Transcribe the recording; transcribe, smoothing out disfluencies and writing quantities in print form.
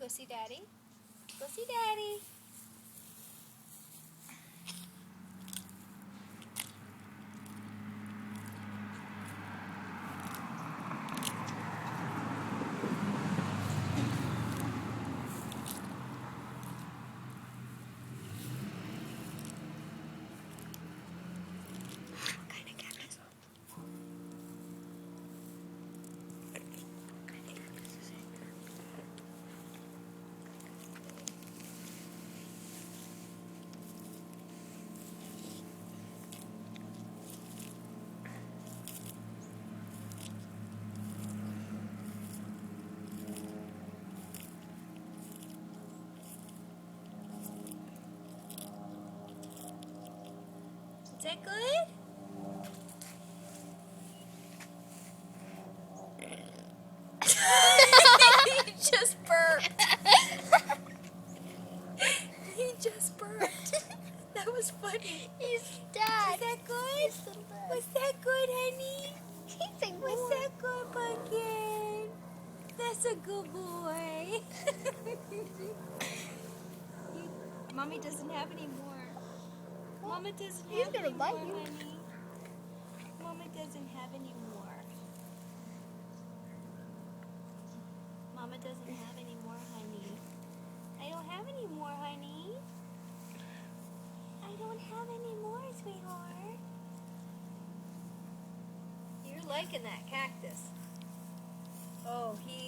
Go see Daddy. Go see Daddy. Is that good? He just burped. He just burped. That was funny. He's dad. Was that good? Was that good, honey? Was that good, Pumpkin? That's a good boy. Mommy doesn't have any more. Mama doesn't He's have gonna any more, bite you. honey. Mama doesn't have any more. Mama doesn't have any more, honey. I don't have any more, honey. I don't have any more, sweetheart. You're liking that cactus. Oh, he...